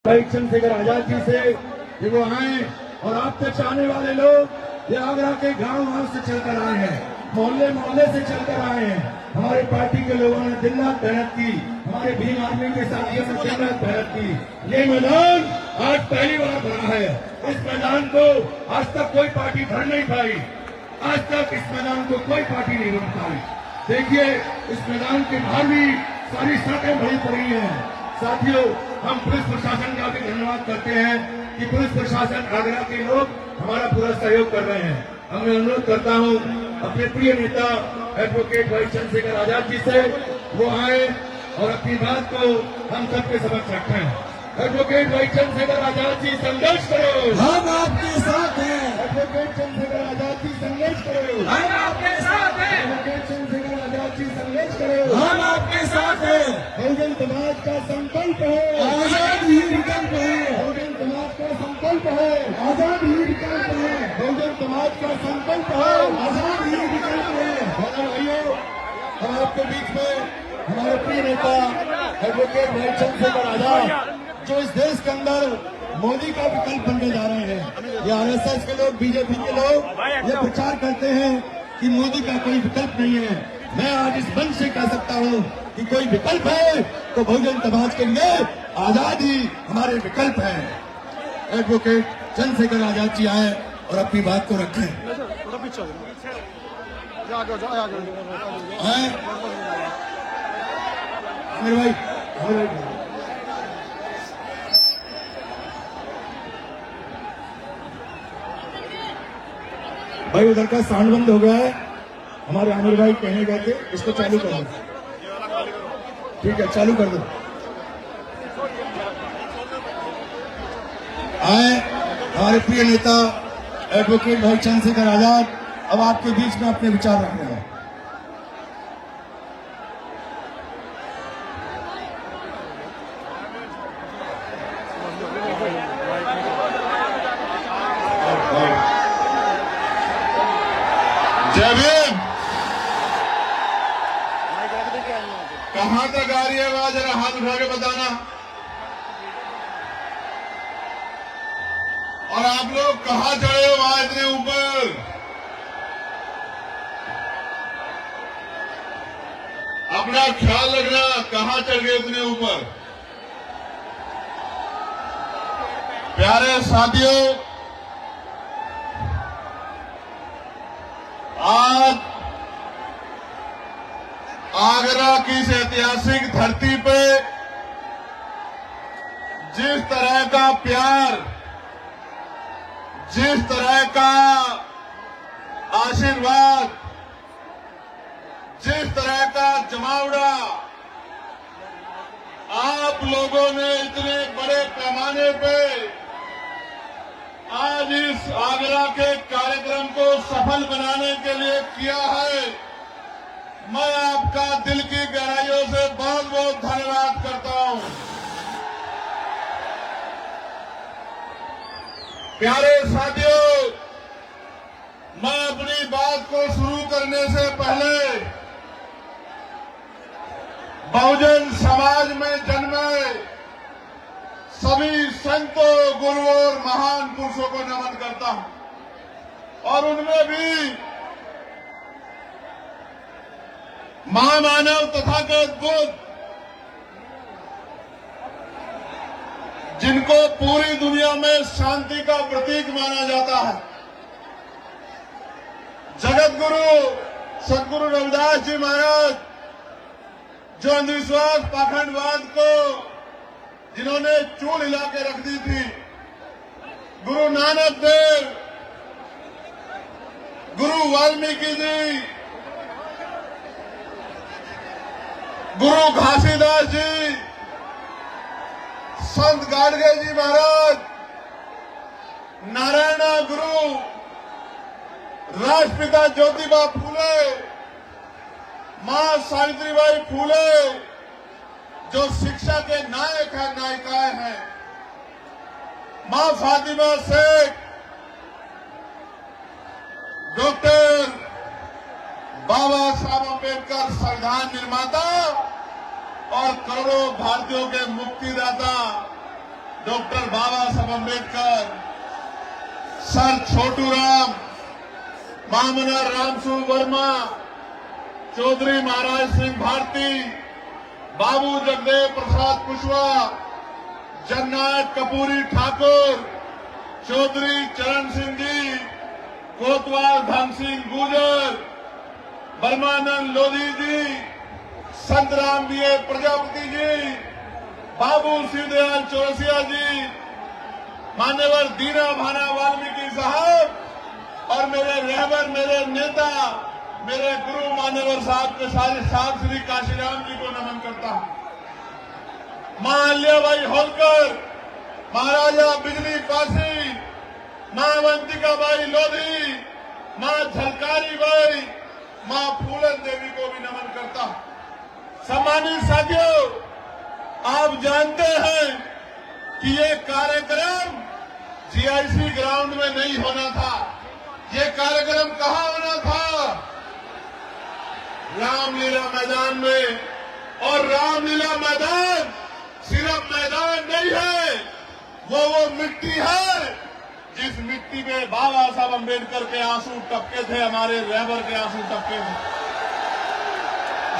भाई चंद्रशेखर आजाद जी से कि वो आए और आप तक आने वाले लोग ये आगरा के गांव से चलकर आए हैं, मोहल्ले मोहल्ले से चलकर आए हैं। हमारे पार्टी के लोगों ने दिन रात मेहनत की, हमारे भीम आर्मी के साथियों ने दिन रात मेहनत की। ये मैदान आज पहली बार भरा है। इस मैदान को आज तक कोई पार्टी भर नहीं पाई, आज तक इस मैदान को कोई पार्टी नहीं भर पाई। देखिए इस मैदान के बाहर भी सारी सड़कें भरी पड़ी हैं। साथियों, हम पुलिस प्रशासन का भी धन्यवाद करते हैं कि पुलिस प्रशासन आगरा के लोग हमारा पूरा सहयोग कर रहे हैं। अब मैं अनुरोध करता हूं अपने प्रिय नेता एडवोकेट भाई चंद्रशेखर आजाद जी से वो आए और अपनी बात को हम सबके समक्ष रखें। एडवोकेट भाई चंद्रशेखर आजाद जी संघर्ष करो, हम आपके साथ हैं। एडवोकेट चंद्रशेखर आजाद जी संघर्ष करो, हम आपके साथ हैं। एडवोकेट चंद्रशेखर आजाद जी संघर्ष करो, हम आपके साथ हैं। बहुजन समाज का संकल्प है, आजाद ही विकल्प है। बहुजन समाज का संकल्प है, आजाद ही विकल्प है। बहुजन समाज का संकल्प है, आजाद ही विकल्प है। भाइयों, हम आपके बीच में हमारे प्रिय नेता एडवोकेट भाई चंद्रशेखर आजाद जो इस देश के अंदर मोदी का विकल्प बनने जा रहे हैं। ये आरएसएस के लोग, बीजेपी के लोग ये प्रचार करते हैं कि मोदी का कोई विकल्प नहीं है। मैं आज इस मंच से कह सकता हूं कि कोई विकल्प है तो बहुजन समाज के लिए आजाद ही हमारे विकल्प है। एडवोकेट चंद्रशेखर आजाद जी आए और अपनी बात को रखें। आए मेरे भाई, भाई उधर का साउंड बंद हो गया है। हमारे आमिर भाई कहने गए थे इसको चालू कर दो। ठीक है, चालू कर दो। आए हमारे प्रिय नेता एडवोकेट भाई चंद्रशेखर आजाद अब आपके बीच में अपने विचार रख रहे हैं। जय भीम। कहां तक आ रही है आवाज? जरा हाथ उठा के बताना। और आप लोग कहां चढ़े हो वहां इतने ऊपर? अपना ख्याल रखना, कहां चढ़ गए इतने ऊपर? प्यारे साथियों, आज आगरा की इस ऐतिहासिक धरती पे जिस तरह का प्यार, जिस तरह का आशीर्वाद, जिस तरह का जमावड़ा आप लोगों ने इतने बड़े पैमाने पे आज इस आगरा के कार्यक्रम को सफल बनाने के लिए किया है, मैं आपका दिल की गहराइयों से बहुत बहुत धन्यवाद करता हूं। प्यारे साथियों, मैं अपनी बात को शुरू करने से पहले बहुजन समाज में जन्मे सभी संतों, गुरुओं और महान पुरुषों को नमन करता हूं। और उनमें भी महामानव तथागत बुद्ध, जिनको पूरी दुनिया में शांति का प्रतीक माना जाता है, जगत गुरु सदगुरु रविदास जी महाराज, जो अंधविश्वास पाखंडवाद को जिन्होंने चूल हिला के रख दी थी, गुरु नानक देव, गुरु वाल्मीकि जी, गुरु घासीदास जी, संत गाडगे जी महाराज, नारायणा गुरु, राष्ट्रपिता ज्योतिबा फूले, मां सावित्रीबाई फूले, जो शिक्षा के नायक हैं, नायिकाएं हैं, मां फातिमा शेख, डॉक्टर बाबा साहब अम्बेडकर संविधान निर्माता और करोड़ों भारतीयों के मुक्तिदाता डॉक्टर बाबा साहब अम्बेडकर, सर छोटूराम, मामनर रामसू वर्मा, चौधरी महाराज सिंह भारती, बाबू जगदेव प्रसाद कुशवाहा, जननायक कपूरी ठाकुर, चौधरी चरण सिंह जी, कोतवाल धन सिंह गुर्जर, ब्रह्मानंद लोधी जी, संतराम बीए प्रजापति जी, बाबू शिवदयाल चौरसिया जी, मान्यवर दीना भाना वाल्मीकि साहब और मेरे रहबर, मेरे नेता, मेरे गुरु मान्यवर साहब के सारे साहब श्री काशीराम जी को नमन करता हूं। मां अल्लाबाई होलकर, महाराजा बिजली पासी, मां अवंतिकाबाई लोधी, मां झलकारी बाई, मां फूलन देवी को भी नमन करता हूं। सम्मानित साथियों, आप जानते हैं कि ये कार्यक्रम जीआईसी ग्राउंड में नहीं होना था। ये कार्यक्रम कहां होना था? रामलीला मैदान में। और रामलीला मैदान सिर्फ मैदान नहीं है, वो मिट्टी है जिस मिट्टी में बाबा साहब अम्बेडकर के आंसू टपके थे, हमारे रहबर के आंसू टपके थे।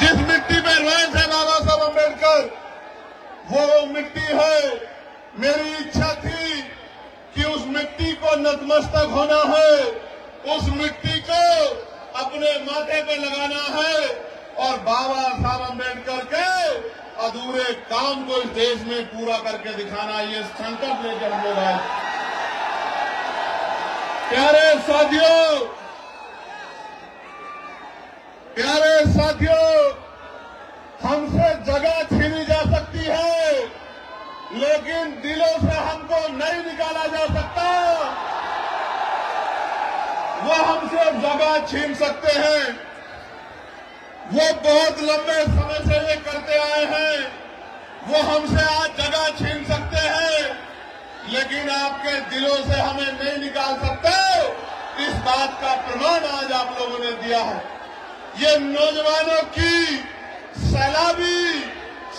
जिस मिट्टी में रोए थे बाबा साहब अम्बेडकर, वो मिट्टी है। मेरी इच्छा थी कि उस मिट्टी को नतमस्तक होना है, उस मिट्टी को अपने माथे पे लगाना है और बाबा साहब अम्बेडकर के अधूरे काम को इस देश में पूरा करके दिखाना, ये संकल्प लेकर हम लोग आए। प्यारे साथियों, हमसे जगह छीनी जा सकती है, लेकिन दिलों से हमको नहीं निकाला जा सकता। वो हमसे जगह छीन सकते हैं, वो बहुत लंबे समय से ये करते आए हैं। वो हमसे आज जगह छीन सकते हैं, लेकिन आपके दिलों से हमें नहीं निकाल सकते। इस बात का प्रमाण आज आप लोगों ने दिया है। ये नौजवानों की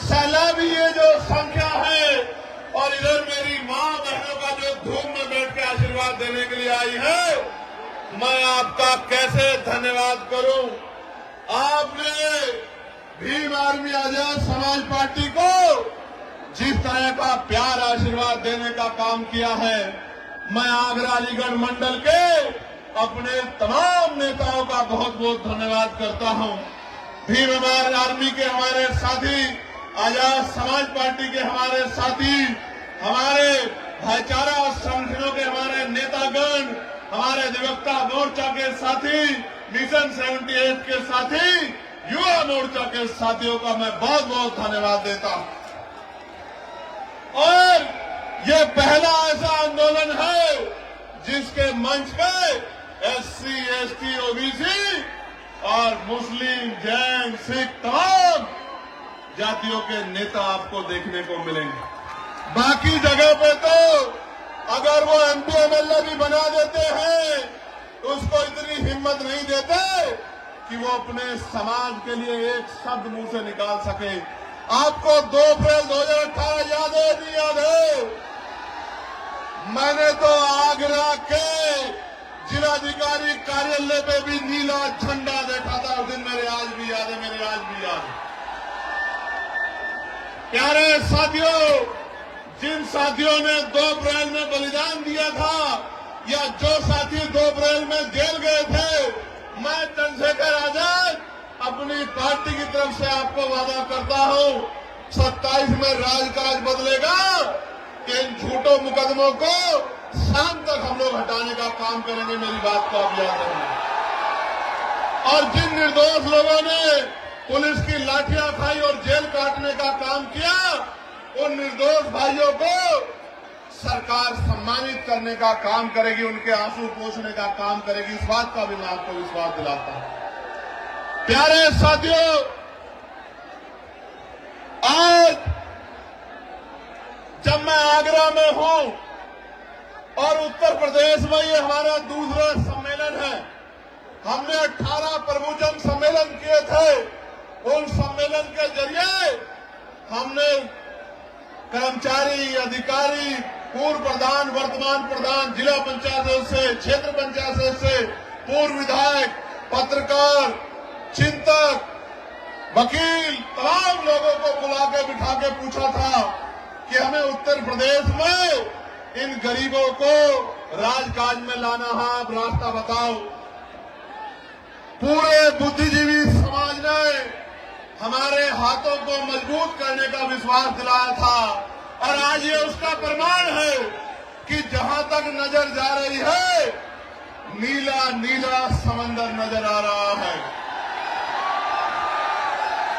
सैलाबी ये जो संख्या है, और इधर मेरी मां बहनों का जो धूम में बैठ के आशीर्वाद देने के लिए आई है, मैं आपका कैसे धन्यवाद करूं। आपने भीम आर्मी आजाद समाज पार्टी को जिस तरह का प्यार आशीर्वाद देने का काम किया है, मैं आगरा अलीगढ़ मंडल के अपने तमाम नेताओं का बहुत बहुत धन्यवाद करता हूं। भीम आर्मी के हमारे साथी, आजाद समाज पार्टी के हमारे साथी, हमारे भाईचारा संगठनों के हमारे नेतागण, हमारे अधिवक्ता मोर्चा के साथी, मिशन 78 के साथी, युवा मोर्चा के साथियों का मैं बहुत बहुत धन्यवाद देता हूं। और ये पहला ऐसा आंदोलन है जिसके मंच पे SC, ST, OBC और मुस्लिम, जैन, सिख तमाम जातियों के नेता आपको देखने को मिलेंगे। बाकी जगह पे तो अगर वो MP MLA भी बना देते हैं, उसको इतनी हिम्मत नहीं देते कि वो अपने समाज के लिए एक शब्द मुंह से निकाल सके। आपको 2 अप्रैल 2018 याद है, नहीं याद है? मैंने तो आगरा के जिलाधिकारी कार्यालय पे भी नीला झंडा देखा था उस दिन, मेरे आज भी याद है। प्यारे साथियों, जिन साथियों ने 2 अप्रैल में बलिदान दिया था, या जो साथी 2 अप्रैल में जेल गए थे, मैं चंद्रशेखर आजाद अपनी पार्टी की तरफ से आपको वादा करता हूं, 27 में राजकाज बदलेगा कि इन झूठों मुकदमों को शाम तक हम लोग हटाने का काम करेंगे। मेरी बात को आप याद रखें। और जिन निर्दोष लोगों ने पुलिस की लाठियां खाई और जेल काटने का काम किया, उन निर्दोष भाइयों को सरकार सम्मानित करने का काम करेगी, उनके आंसू पोंछने का काम करेगी। इस बात का भी मैं आपको विश्वास दिलाता हूं। प्यारे साथियों, आज जब मैं आगरा में हूं और उत्तर प्रदेश में ये हमारा दूसरा सम्मेलन है, हमने 18 प्रमुजन सम्मेलन किए थे। उन सम्मेलन के जरिए हमने कर्मचारी, अधिकारी, पूर्व प्रधान, वर्तमान प्रधान, जिला पंचायत सदस्य, क्षेत्र पंचायत सदस्य, पूर्व विधायक, पत्रकार, चिंतक, वकील, तमाम लोगों को बुला के बिठा के पूछा था कि हमें उत्तर प्रदेश में इन गरीबों को राजकाज में लाना है, आप रास्ता बताओ। पूरे बुद्धिजीवी समाज ने हमारे हाथों को मजबूत करने का विश्वास दिलाया था और आज ये उसका प्रमाण है कि जहां तक नजर जा रही है नीला नीला समंदर नजर आ रहा है।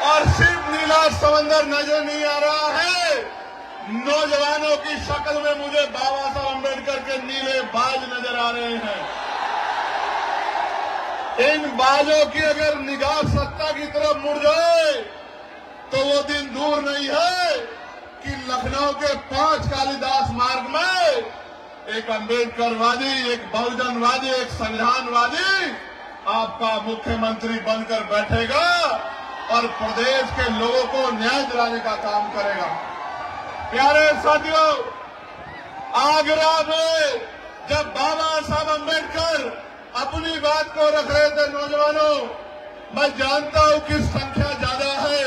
और सिर्फ नीला समंदर नजर नहीं आ रहा है, नौजवानों की शक्ल में मुझे बाबा साहब अम्बेडकर के नीले बाज नजर आ रहे हैं। इन बाजों की अगर निगाह सत्ता की तरफ मुड़ जाए तो वो दिन दूर नहीं है कि लखनऊ के 5 कालिदास मार्ग में एक अम्बेडकरवादी, एक बहुजनवादी, एक संविधानवादी आपका मुख्यमंत्री बनकर बैठेगा और प्रदेश के लोगों को न्याय दिलाने का काम करेगा। प्यारे साथियों, आगरा में जब बाबा साहब अम्बेडकर अपनी बात को रख रहे थे, नौजवानों, मैं जानता हूं कि संख्या ज्यादा है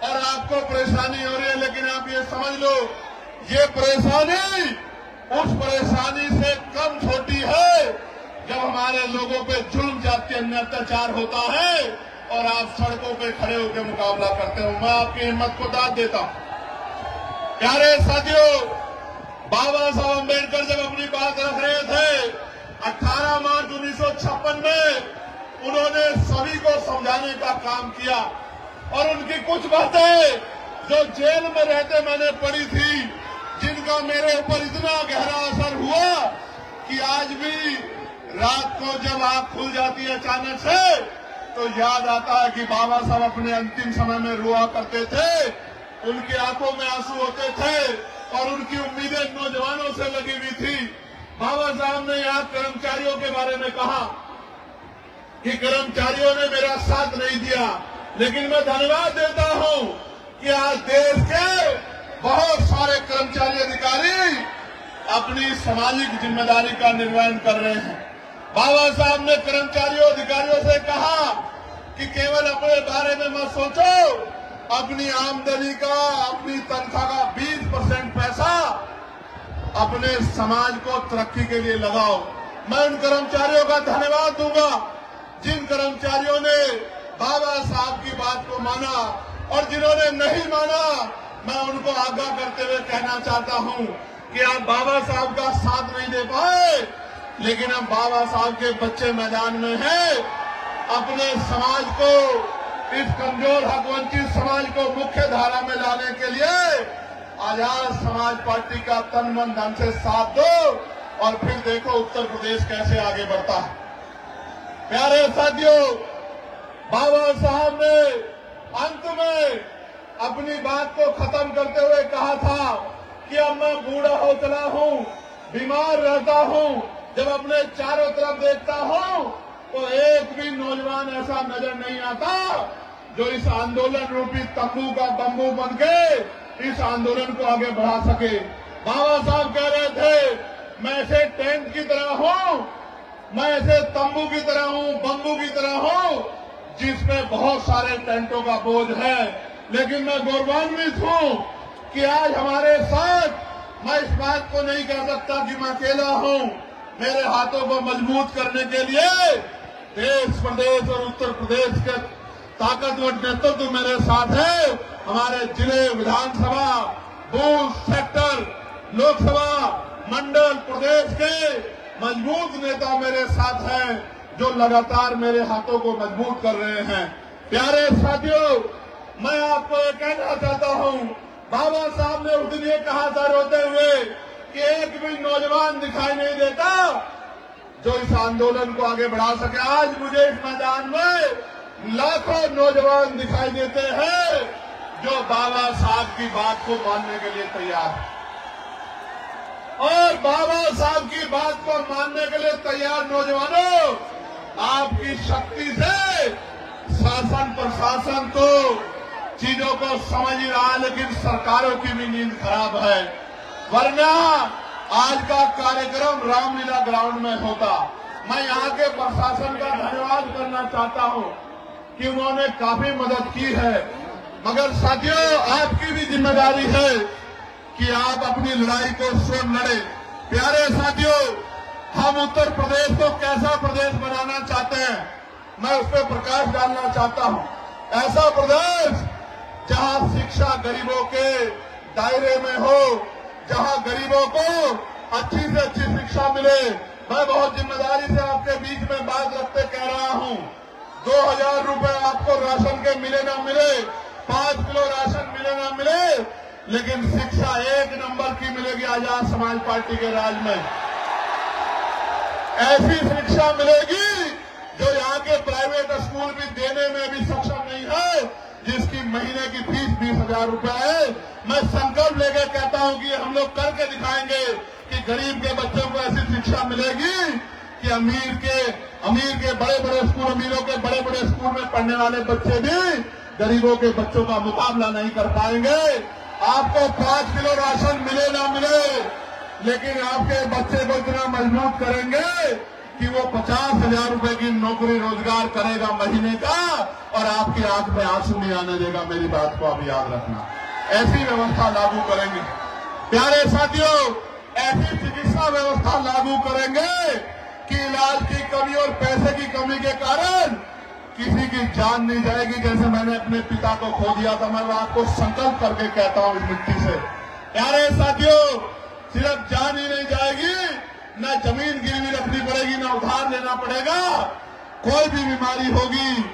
और आपको परेशानी हो रही है, लेकिन आप ये समझ लो ये परेशानी उस परेशानी से कम छोटी है जब हमारे लोगों पे जुल्म, जाति, अन्य अत्याचार होता है और आप सड़कों पे खड़े होकर मुकाबला करते हो। मैं आपकी हिम्मत को दाद देता हूं। प्यारे साथियों, बाबा साहब अम्बेडकर जब अपनी बात रख रहे थे 18 मार्च 1956 में उन्होंने सभी को समझाने का काम किया और उनकी कुछ बातें जो जेल में रहते मैंने पढ़ी थी, जिनका मेरे ऊपर इतना गहरा असर हुआ कि आज भी रात को जब आंख खुल जाती है अचानक से तो याद आता है कि बाबा साहब अपने अंतिम समय में रोआ करते थे, उनकी आंखों में आंसू होते थे और उनकी उम्मीदें नौजवानों से लगी हुई थी। बाबा साहब ने यहाँ कर्मचारियों के बारे में कहा कि कर्मचारियों ने मेरा साथ नहीं दिया, लेकिन मैं धन्यवाद देता हूं कि आज देश के बहुत सारे कर्मचारी अधिकारी अपनी सामाजिक जिम्मेदारी का निर्वहन कर रहे हैं। बाबा साहब ने कर्मचारियों अधिकारियों से कहा कि केवल अपने बारे में मत सोचो, अपनी आमदनी का, अपनी तनख्वाह का 20% पैसा अपने समाज को तरक्की के लिए लगाओ। मैं उन कर्मचारियों का धन्यवाद दूंगा जिन कर्मचारियों ने बाबा साहब की बात को माना और जिन्होंने नहीं माना, मैं उनको आगाह करते हुए कहना चाहता हूं कि आप बाबा साहब का साथ नहीं दे पाए, लेकिन अब बाबा साहब के बच्चे मैदान में हैं। अपने समाज को, इस कमजोर हक वंचित समाज को मुख्य धारा में लाने के लिए आजाद समाज पार्टी का तन मन धन से साथ दो और फिर देखो उत्तर प्रदेश कैसे आगे बढ़ता है। प्यारे साथियों, बाबा साहब ने अंत में अपनी बात को खत्म करते हुए कहा था कि अब मैं बूढ़ा हो चला हूं, बीमार रहता हूं, जब अपने चारों तरफ देखता हूं तो एक भी नौजवान ऐसा नजर नहीं आता जो इस आंदोलन रूपी तंबू का बम्बू बन के इस आंदोलन को आगे बढ़ा सके। बाबा साहब कह रहे थे, मैं ऐसे टेंट की तरह हूं, मैं ऐसे तंबू की तरह हूं, बम्बू की तरह हूं, जिसमें बहुत सारे टेंटों का बोझ है, लेकिन मैं गौरवान्वित हूं कि आज हमारे साथ मैं इस बात को नहीं कह सकता कि मैं अकेला हूं। मेरे हाथों को मजबूत करने के लिए देश, प्रदेश और उत्तर प्रदेश के ताकतवर नेतृत्व मेरे साथ है। हमारे जिले, विधानसभा, बूथ, सेक्टर, लोकसभा, मंडल, प्रदेश के मजबूत नेता मेरे साथ हैं जो लगातार मेरे हाथों को मजबूत कर रहे हैं। प्यारे साथियों, मैं आपको ये कहना चाहता हूं, बाबा साहब ने उस दिन ये कहा था रोते हुए कि एक भी नौजवान दिखाई नहीं देता जो इस आंदोलन को आगे बढ़ा सके। आज मुझे इस मैदान में लाखों नौजवान दिखाई देते हैं जो बाबा साहब की बात को मानने के लिए तैयार है और बाबा साहब की बात को मानने के लिए तैयार नौजवानों, आपकी शक्ति से शासन प्रशासन को चीजों को समझ ही रहा है, लेकिन सरकारों की भी नींद खराब है। वरना आज का कार्यक्रम रामलीला ग्राउंड में होता। मैं यहाँ के प्रशासन का धन्यवाद करना चाहता हूँ कि उन्होंने काफी मदद की है, मगर साथियों आपकी भी जिम्मेदारी है कि आप अपनी लड़ाई को स्वयं लड़े। प्यारे साथियों, हम उत्तर प्रदेश को कैसा प्रदेश बनाना चाहते हैं, मैं उस पर प्रकाश डालना चाहता हूं। ऐसा प्रदेश जहां शिक्षा गरीबों के दायरे में हो, जहां गरीबों को अच्छी से अच्छी शिक्षा मिले। मैं बहुत जिम्मेदारी से आपके बीच में बात रखते कह रहा हूं, 2000 रुपए आपको राशन के मिले ना मिले, 5 किलो राशन मिले ना मिले, लेकिन शिक्षा 1 नंबर की मिलेगी आजाद समाज पार्टी के राज में। ऐसी शिक्षा मिलेगी जो यहाँ के प्राइवेट स्कूल भी देने में भी सक्षम नहीं है, जिसकी महीने की फीस 20,000 रुपए है। मैं संकल्प लेकर कहता हूं कि हम लोग करके दिखाएंगे कि गरीब के बच्चों को ऐसी शिक्षा मिलेगी कि अमीर के बड़े बड़े स्कूल, अमीरों के बड़े बड़े स्कूल में पढ़ने वाले बच्चे भी गरीबों के बच्चों का मुकाबला नहीं कर पाएंगे। आपको 5 किलो राशन मिले ना मिले, लेकिन आपके बच्चे को इतना मजबूत करेंगे कि वो 50,000 रुपए की नौकरी रोजगार करेगा महीने का, और आपकी आंख में आंसू नहीं आने देगा। मेरी बात को आप याद रखना, ऐसी व्यवस्था लागू करेंगे। प्यारे साथियों, ऐसी चिकित्सा व्यवस्था लागू करेंगे कि इलाज की कमी और पैसे की कमी के कारण किसी की जान नहीं जाएगी। जैसे मैंने अपने पिता को खो दिया था, मैं आपको संकल्प करके कहता हूं इस मिट्टी से। प्यारे साथियों, सिर्फ जान ही नहीं जाएगी, न जमीन गिरवी रखनी पड़ेगी, न उधार लेना पड़ेगा। कोई भी बीमारी होगी,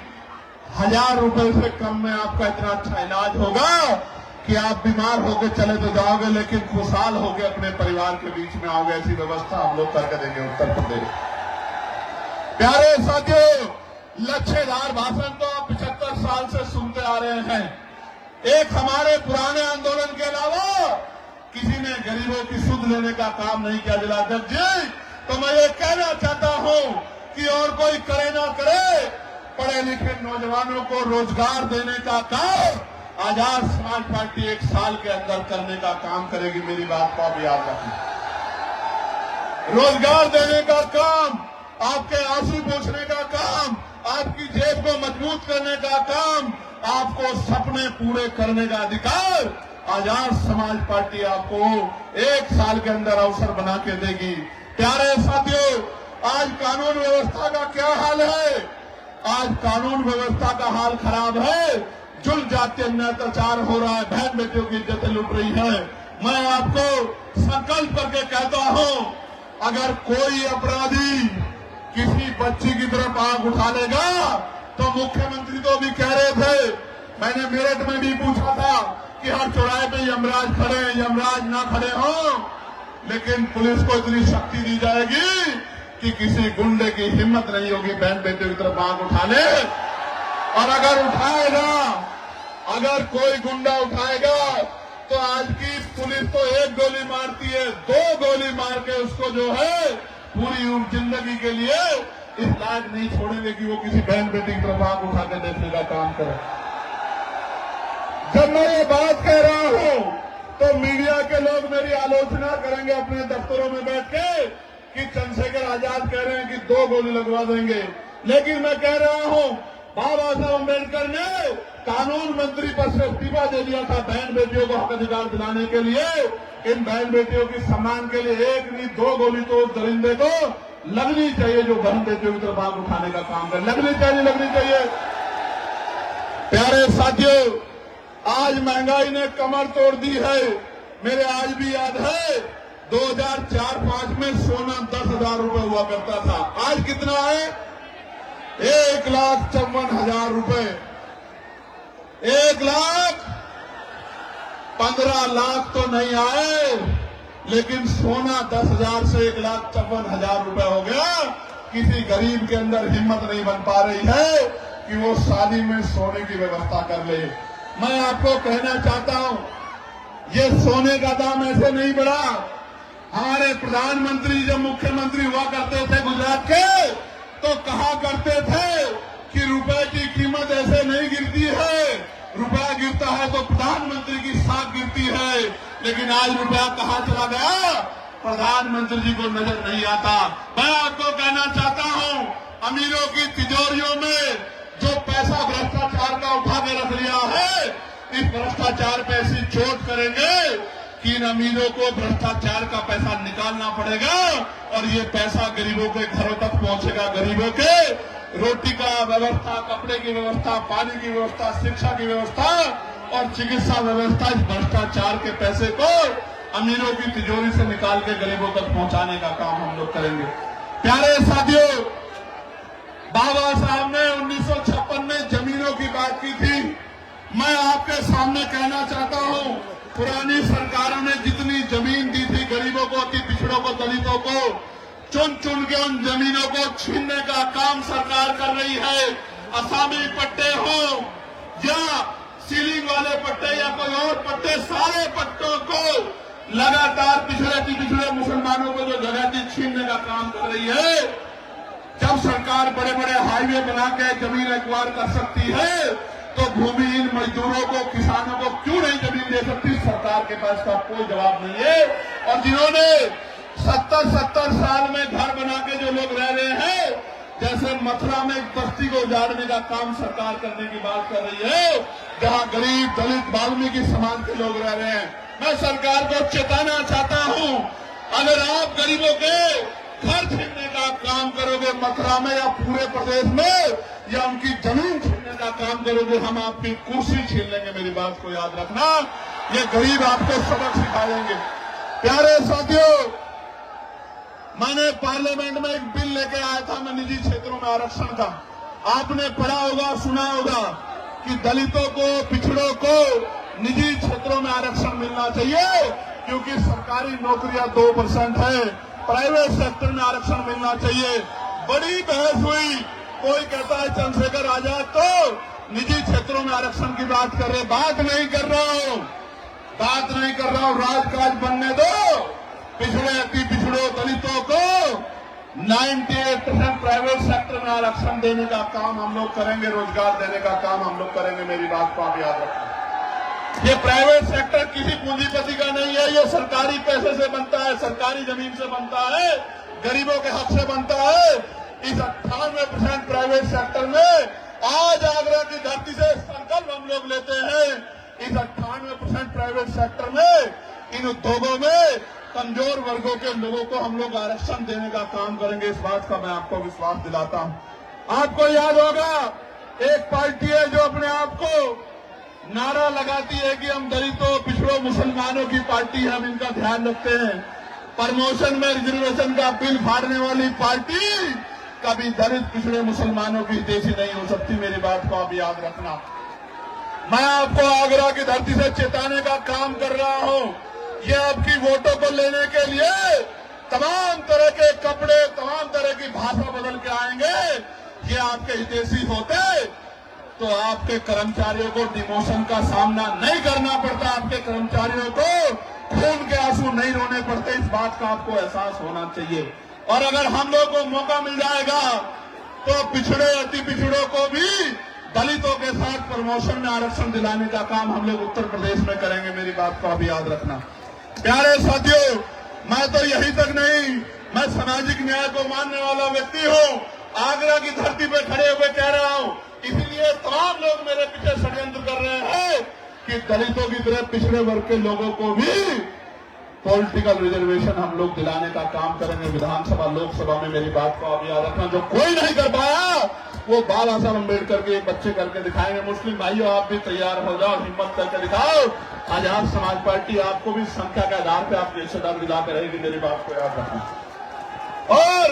1000 रुपए से कम में आपका इतना अच्छा इलाज होगा कि आप बीमार होकर चले तो जाओगे, लेकिन खुशहाल होकर अपने परिवार के बीच में आओगे। ऐसी व्यवस्था हम लोग करके देंगे उत्तर प्रदेश। प्यारे साथियों, लच्छेदार भाषण तो आप 75 साल से सुनते आ रहे हैं। एक हमारे पुराने आंदोलन के अलावा किसी ने गरीबों की सुध लेने का काम नहीं किया जिलाध्यक्ष जी। तो मैं ये कहना चाहता हूं कि और कोई करे ना करे, पढ़े लिखे नौजवानों को रोजगार देने का काम आजाद समाज पार्टी 1 साल के अंदर करने का काम करेगी। मेरी बात को आप याद रखना। रोजगार देने का काम, आपके आंसू पोंछने का काम, आपकी जेब को मजबूत करने का काम, आपको सपने पूरे करने का अधिकार आजाद समाज पार्टी आपको 1 साल के अंदर अवसर बना के देगी। प्यारे साथियों, आज कानून व्यवस्था का क्या हाल है? आज कानून व्यवस्था का हाल खराब है। जुल्म जाति अन्याय अत्याचार हो रहा है, बहन बेटियों की इज्जतें लुट रही है। मैं आपको संकल्प करके कहता हूं, अगर कोई अपराधी किसी बच्ची की तरफ आंख उठा लेगा, तो मुख्यमंत्री तो भी कह रहे थे, मैंने मेरठ में भी पूछा था कि हर चौराहे पे यमराज खड़े हैं, यमराज ना खड़े हों, लेकिन पुलिस को इतनी शक्ति दी जाएगी कि किसी गुंडे की हिम्मत नहीं होगी बहन बेटियों की तरफ आंख उठा ले। और अगर उठाएगा, अगर कोई गुंडा उठाएगा, तो आज की पुलिस तो 1 गोली मारती है, 2 गोली मार के उसको जो है पूरी जिंदगी के लिए इस लायक नहीं छोड़ेंगे कि वो किसी बहन बेटी की तरफ आंख उठा के देखने का काम करे। जब मैं ये बात कह रहा हूं, तो मीडिया के लोग मेरी आलोचना करेंगे अपने दफ्तरों में बैठ के कि चंद्रशेखर आजाद कह रहे हैं कि 2 गोली लगवा देंगे। लेकिन मैं कह रहा हूं, बाबा साहब अम्बेडकर ने कानून मंत्री पद से इस्तीफा दे दिया था बहन बेटियों को हक अधिकार दिलाने के लिए। इन बहन बेटियों के सम्मान के लिए 1 नहीं 2 गोली तो उस दरिंदे को लगनी चाहिए जो बहन बेटियों की तरफ आंख उठाने का काम करे। लगनी चाहिए। प्यारे साथियों, आज महंगाई ने कमर तोड़ दी है। मेरे आज भी याद है 2004-5 में सोना 10,000 रुपए हुआ करता था। आज कितना है? 1,54,000 रुपए। 1,15 लाख तो नहीं आए, लेकिन सोना 10,000 से 1,54,000 रुपए हो गया। किसी गरीब के अंदर हिम्मत नहीं बन पा रही है कि वो शादी में सोने की व्यवस्था कर ले। मैं आपको कहना चाहता हूं, ये सोने का दाम ऐसे नहीं बढ़ा। हमारे प्रधानमंत्री जब मुख्यमंत्री हुआ करते थे गुजरात के, तो कहा करते थे कि रुपए की कीमत ऐसे नहीं गिरती है, रुपया गिरता है तो प्रधानमंत्री की साख गिरती है, लेकिन आज रुपया कहाँ चला गया प्रधानमंत्री जी को नजर नहीं आता। मैं आपको कहना चाहता हूं, अमीरों की तिजोरियों में जो पैसा भ्रष्टाचार का उठा के रख लिया है, इस भ्रष्टाचार पे ऐसी चोट करेंगे कि इन अमीरों को भ्रष्टाचार का पैसा निकालना पड़ेगा और ये पैसा गरीबों के घरों तक पहुंचेगा। गरीबों के रोटी का व्यवस्था, कपड़े की व्यवस्था, पानी की व्यवस्था, शिक्षा की व्यवस्था और चिकित्सा व्यवस्था, इस भ्रष्टाचार के पैसे को अमीरों की तिजोरी से निकाल के गरीबों तक पहुंचाने का काम हम लोग करेंगे। प्यारे साथियों, बाबा साहब ने 1956 में जमीनों की बात की थी। मैं आपके सामने कहना चाहता हूं, पुरानी सरकारों ने जितनी जमीन दी थी गरीबों को, अति पिछड़ों को, दलितों को, चुन चुन के उन जमीनों को छीनने का काम सरकार कर रही है। असामी पट्टे हो या सीलिंग वाले पट्टे या कोई और पट्टे, सारे पट्टों को लगातार पिछड़े मुसलमानों को जो जगह थी छीनने का काम कर रही है। जब सरकार बड़े बड़े हाईवे बना के जमीन एक्वायर कर सकती है तो भूमिहीन मजदूरों को, किसानों को क्यों नहीं जमीन दे सकती? सरकार के पास का कोई जवाब नहीं है। और जिन्होंने 70 साल में घर बना के जो लोग रह रहे हैं, जैसे मथुरा में एक बस्ती को उजाड़ने का काम सरकार करने की बात कर रही है, जहां गरीब, दलित, वाल्मीकि समाज के लोग रह रहे हैं। मैं सरकार को चेताना चाहता हूं, अगर आप गरीबों के घर छीनने का काम करोगे मथुरा में या पूरे प्रदेश में, या उनकी जमीन छीनने का काम करोगे, हम आपकी कुर्सी छीन लेंगे। मेरी बात को याद रखना, ये गरीब आपको सबक सिखाएंगे। प्यारे साथियों, मैंने पार्लियामेंट में एक बिल लेके आया था, मैं निजी क्षेत्रों में आरक्षण का। आपने पढ़ा होगा, सुना होगा कि दलितों को, पिछड़ों को निजी क्षेत्रों में आरक्षण मिलना चाहिए, क्योंकि सरकारी नौकरियां 2% है, प्राइवेट सेक्टर में आरक्षण मिलना चाहिए। बड़ी बहस हुई, कोई कहता है चंद्रशेखर आजाद तो निजी क्षेत्रों में आरक्षण की बात कर रहे। बात नहीं कर रहा हूं, राजकाज बनने दो। पिछड़े, अति पिछड़ों, दलितों को 98% प्राइवेट सेक्टर में आरक्षण देने का काम हम लोग करेंगे, रोजगार देने का काम हम लोग करेंगे। मेरी बात को आप याद रखना। ये प्राइवेट सेक्टर किसी पूंजीपति का नहीं है, ये सरकारी पैसे से बनता है, सरकारी जमीन से बनता है, गरीबों के हक से बनता है। इस 98% प्राइवेट सेक्टर में आज आगरा की धरती से संकल्प हम लोग लेते हैं, इस 98% प्राइवेट सेक्टर में, इन उद्योगों में कमजोर वर्गों के लोगों को हम लोग आरक्षण देने का काम करेंगे। इस बात का मैं आपको विश्वास दिलाता हूं। आपको याद होगा, एक पार्टी है जो अपने आप को नारा लगाती है कि हम दलितों, पिछड़ों, मुसलमानों की पार्टी है, हम इनका ध्यान रखते हैं। प्रमोशन में रिजर्वेशन का बिल फाड़ने वाली पार्टी कभी दलित, पिछड़े, मुसलमानों की हितैषी नहीं हो सकती। मेरी बात को आप याद रखना। मैं आपको आगरा की धरती से चेताने का काम कर रहा हूं। ये आपकी वोटों को लेने के लिए तमाम तरह के कपड़े, तमाम तरह की भाषा बदल के आएंगे। ये आपके हितैषी होते तो आपके कर्मचारियों को डिमोशन का सामना नहीं करना पड़ता, आपके कर्मचारियों को खून के आंसू नहीं रोने पड़ते। इस बात का आपको एहसास होना चाहिए। और अगर हम लोग को मौका मिल जाएगा तो पिछड़े, अति पिछड़ों को भी दलितों के साथ प्रमोशन में आरक्षण दिलाने का काम हम लोग उत्तर प्रदेश में करेंगे। मेरी बात को आप याद रखना। प्यारे साथियों, मैं तो यही तक नहीं, मैं सामाजिक न्याय को मानने वाला व्यक्ति हूं। आगरा की धरती पर खड़े हुए कह रहा हूं, इसलिए तमाम लोग मेरे पीछे षड्यंत्र कर रहे हैं कि दलितों की तरह पिछड़े वर्ग के लोगों को भी पॉलिटिकल रिजर्वेशन हम लोग दिलाने का काम करेंगे विधानसभा, लोकसभा में। मेरी बात को आप याद रखना। जो कोई नहीं कर पाया वो बाबा साहब अम्बेडकर के बच्चे करके दिखाएंगे। मुस्लिम भाइयों, आप भी तैयार हो जाओ, हिम्मत करके दिखाओ। आजाद समाज पार्टी आपको भी संख्या के आधार पर आपकी हिस्सेदार दिला कर रहेगी। मेरी बात को याद रखना। और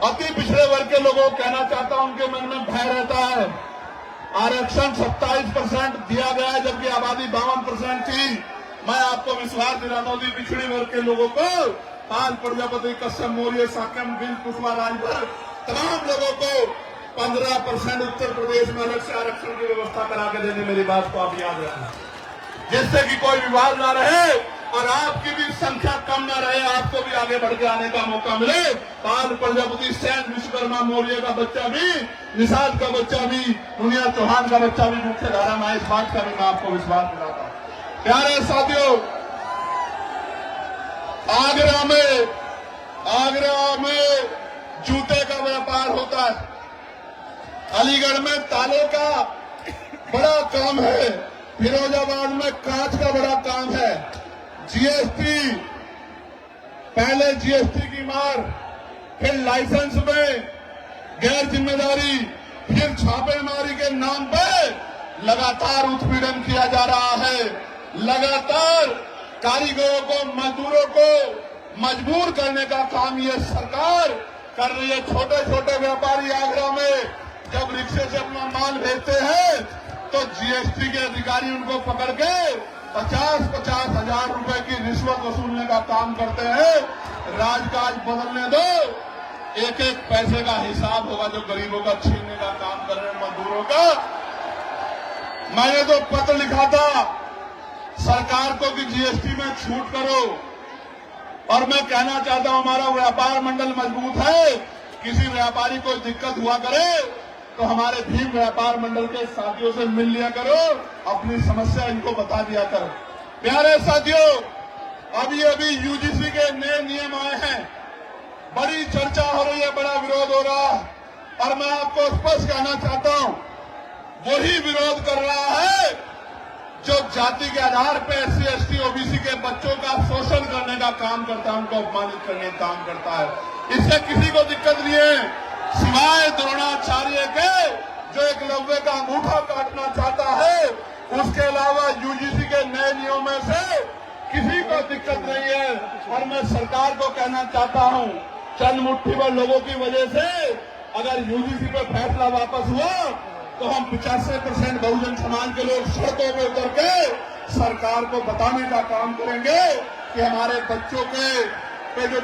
अति पिछड़े वर्ग के लोगों को कहना चाहता हूं, उनके मन में भय रहता है। आरक्षण 27% दिया गया है, जबकि आबादी 52% थी। मैं आपको विश्वास दिलाता हूं, पिछड़े वर्ग के लोगों को, पाल प्रजापति, कश्यप मौर्य, साक्यम, बिल, कुशवाहा, राजभर, तमाम लोगों को 15% उत्तर प्रदेश में अलग से आरक्षण की व्यवस्था करा के देने। मेरी बात को आप याद रखना, जिससे कि कोई विवाद ना रहे और आपकी भी संख्या कम ना रहे, आपको भी आगे बढ़ के आने का मौका मिले। पाल प्रजापति, सैन विश्वकर्मा मौर्य का बच्चा भी, निषाद का बच्चा भी, दुनिया चौहान का बच्चा भी मुख्य धारा में, इस बात का भी मैं आपको विश्वास दिलाता हूं। प्यारे साथियों, आगरा में जूते का व्यापार होता है, अलीगढ़ में तालों का बड़ा काम है, फिरोजाबाद में कांच का बड़ा काम है। जीएसटी, पहले जीएसटी की मार, फिर लाइसेंस में गैर जिम्मेदारी, फिर छापेमारी के नाम पर लगातार उत्पीड़न किया जा रहा है। लगातार कारीगरों को, मजदूरों को मजबूर करने का काम ये सरकार कर रही है। छोटे छोटे व्यापारी आगरा में जब रिक्शे से अपना माल भेजते हैं तो जीएसटी के अधिकारी उनको पकड़ के 50-50 हजार रुपए की रिश्वत वसूलने का काम करते हैं। राजकाज बदलने दो, एक एक पैसे का हिसाब होगा जो गरीबों का छीनने का काम कर रहे हैं, मजदूरों का। मैंने तो पत्र लिखा था सरकार को कि जीएसटी में छूट करो, और मैं कहना चाहता हूं हमारा व्यापार मंडल मजबूत है। किसी व्यापारी को दिक्कत हुआ करे तो हमारे भीम व्यापार मंडल के साथियों से मिल लिया करो, अपनी समस्या इनको बता दिया करो। प्यारे साथियों, अभी यूजीसी के नए नियम आए हैं, बड़ी चर्चा हो रही है, बड़ा विरोध हो रहा है, और मैं आपको स्पष्ट कहना चाहता हूं वही विरोध कर रहा है जो जाति के आधार पर SC, ST, OBC के बच्चों का शोषण करने का काम करता है, उनको अपमानित करने का काम करता है। इससे किसी को दिक्कत नहीं है सिवाय द्रोणाचार्य के, जो एकलव्य का अंगूठा काटना चाहता है। उसके अलावा यूजीसी के नए नियमों में से किसी को दिक्कत नहीं है। और मैं सरकार को कहना चाहता हूं, चंद मुट्ठी भर लोगों की वजह से अगर यूजीसी पर फैसला वापस हुआ तो हम 85% बहुजन समाज के लोग सड़कों में उतर के सरकार को बताने का काम करेंगे कि हमारे बच्चों के जो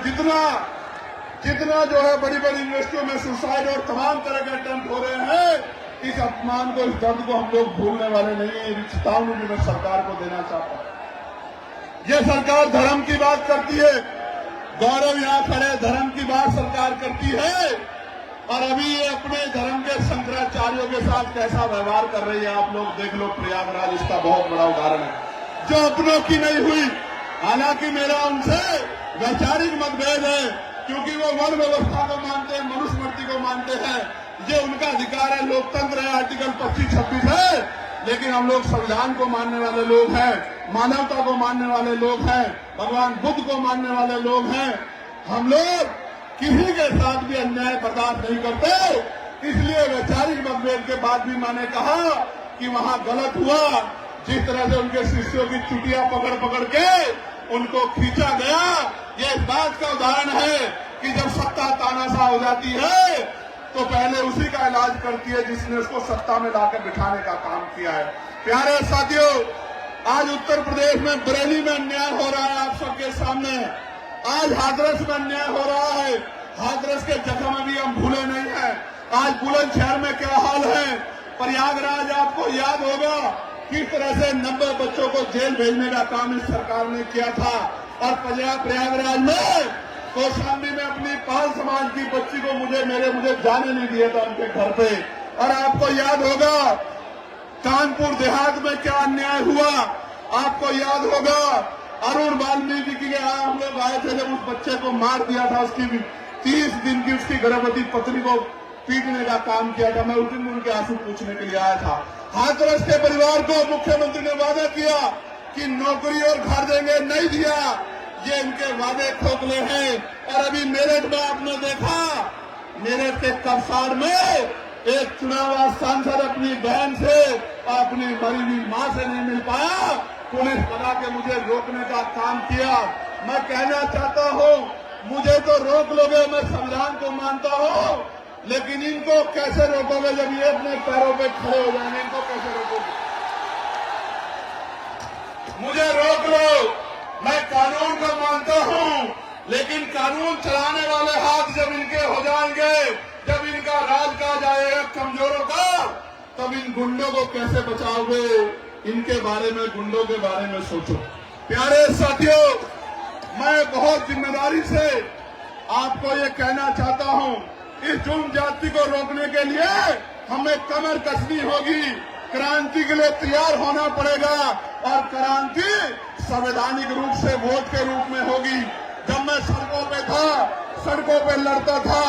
जितना जो है बड़ी बड़ी यूनिवर्सिटियों में सुसाइड और तमाम तरह के अटेम्प्ट हो रहे हैं, इस अपमान को, इस दर्द को हम लोग भूलने वाले नहीं है। इन चेतावनी भी मैं सरकार को देना चाहता हूं। यह सरकार धर्म की बात करती है, गौरव यहां खड़े, धर्म की बात सरकार करती है, और अभी ये अपने धर्म के शंकराचार्यों के साथ कैसा व्यवहार कर रही है आप लोग देख लो। प्रयागराज इसका बहुत बड़ा उदाहरण है, जो अपनों की नहीं हुई। हालांकि मेरा उनसे वैचारिक मतभेद है, क्योंकि वो वर्ण व्यवस्था को मानते हैं, मनुस्मृति को मानते हैं, ये उनका अधिकार है, लोकतंत्र है, आर्टिकल 25-26 है। लेकिन हम लोग संविधान को मानने वाले लोग हैं, मानवता को मानने वाले लोग हैं, भगवान बुद्ध को मानने वाले लोग हैं। हम लोग किसी के साथ भी अन्याय बर्दाश्त नहीं करते। इसलिए वैचारिक मतभेद के बाद भी मैंने कहा कि वहां गलत हुआ, जिस तरह से उनके शिष्यों की चुटिया पकड़ पकड़ के उनको खींचा गया। ये इस बात का उदाहरण है कि जब सत्ता तानाशाह हो जाती है तो पहले उसी का इलाज करती है जिसने उसको सत्ता में लाकर बिठाने का काम किया है। प्यारे साथियों, आज उत्तर प्रदेश में बरेली में अन्याय हो रहा है आप सबके सामने। आज हाथरस में अन्याय हो रहा है। हाथरस के जख्म अभी हम भूले नहीं हैं। आज बुलंदशहर में क्या हाल है। प्रयागराज आपको याद होगा किस तरह से 90 बच्चों को जेल भेजने का काम इस सरकार ने किया था। और प्रयागराज में कौशाम्बी में अपनी पाल समाज की बच्ची को मुझे जाने नहीं दिया था उनके घर पे। और आपको याद होगा कानपुर देहात में क्या अन्याय हुआ। आपको याद होगा अरुण वाल्मीकि के यहाँ हम लोग आए थे जब उस बच्चे को मार दिया था, उसकी 30 दिन की उसकी गर्भवती पत्नी को पीटने का काम किया था। मैं उस दिन उनके आंसू पूछने के लिए आया था। हाथरस के परिवार को मुख्यमंत्री ने वादा किया कि नौकरी और घर देंगे, नहीं दिया। ये इनके वादे खोखले हैं। और अभी मेरठ में आपने देखा, मेरठ के कपसार में एक चुनाव सांसद अपनी बहन से और अपनी मरी हुई मां से नहीं मिल पाया, पुलिस बना के मुझे रोकने का काम किया। मैं कहना चाहता हूं, मुझे तो रोक लोगे, मैं संविधान को मानता हूं, लेकिन इनको कैसे रोकोगे जब ये अपने पैरों पे खड़े हो जाएंगे। इनको कैसे रोकोगे? मुझे रोक लो, मैं कानून को मानता हूं, लेकिन कानून चलाने वाले हाथ जब इनके हो जाएंगे, जब इनका राज का जाएगा कमजोरों का, तब इन गुंडों को कैसे बचाओगे? इनके बारे में, गुंडों के बारे में सोचो। प्यारे साथियों, मैं बहुत जिम्मेदारी से आपको ये कहना चाहता हूं, इस जुल्म जाति को रोकने के लिए हमें कमर कसनी होगी, क्रांति के लिए तैयार होना पड़ेगा और क्रांति संवैधानिक रूप से वोट के रूप में होगी। जब मैं सड़कों पे था, सड़कों पे लड़ता था,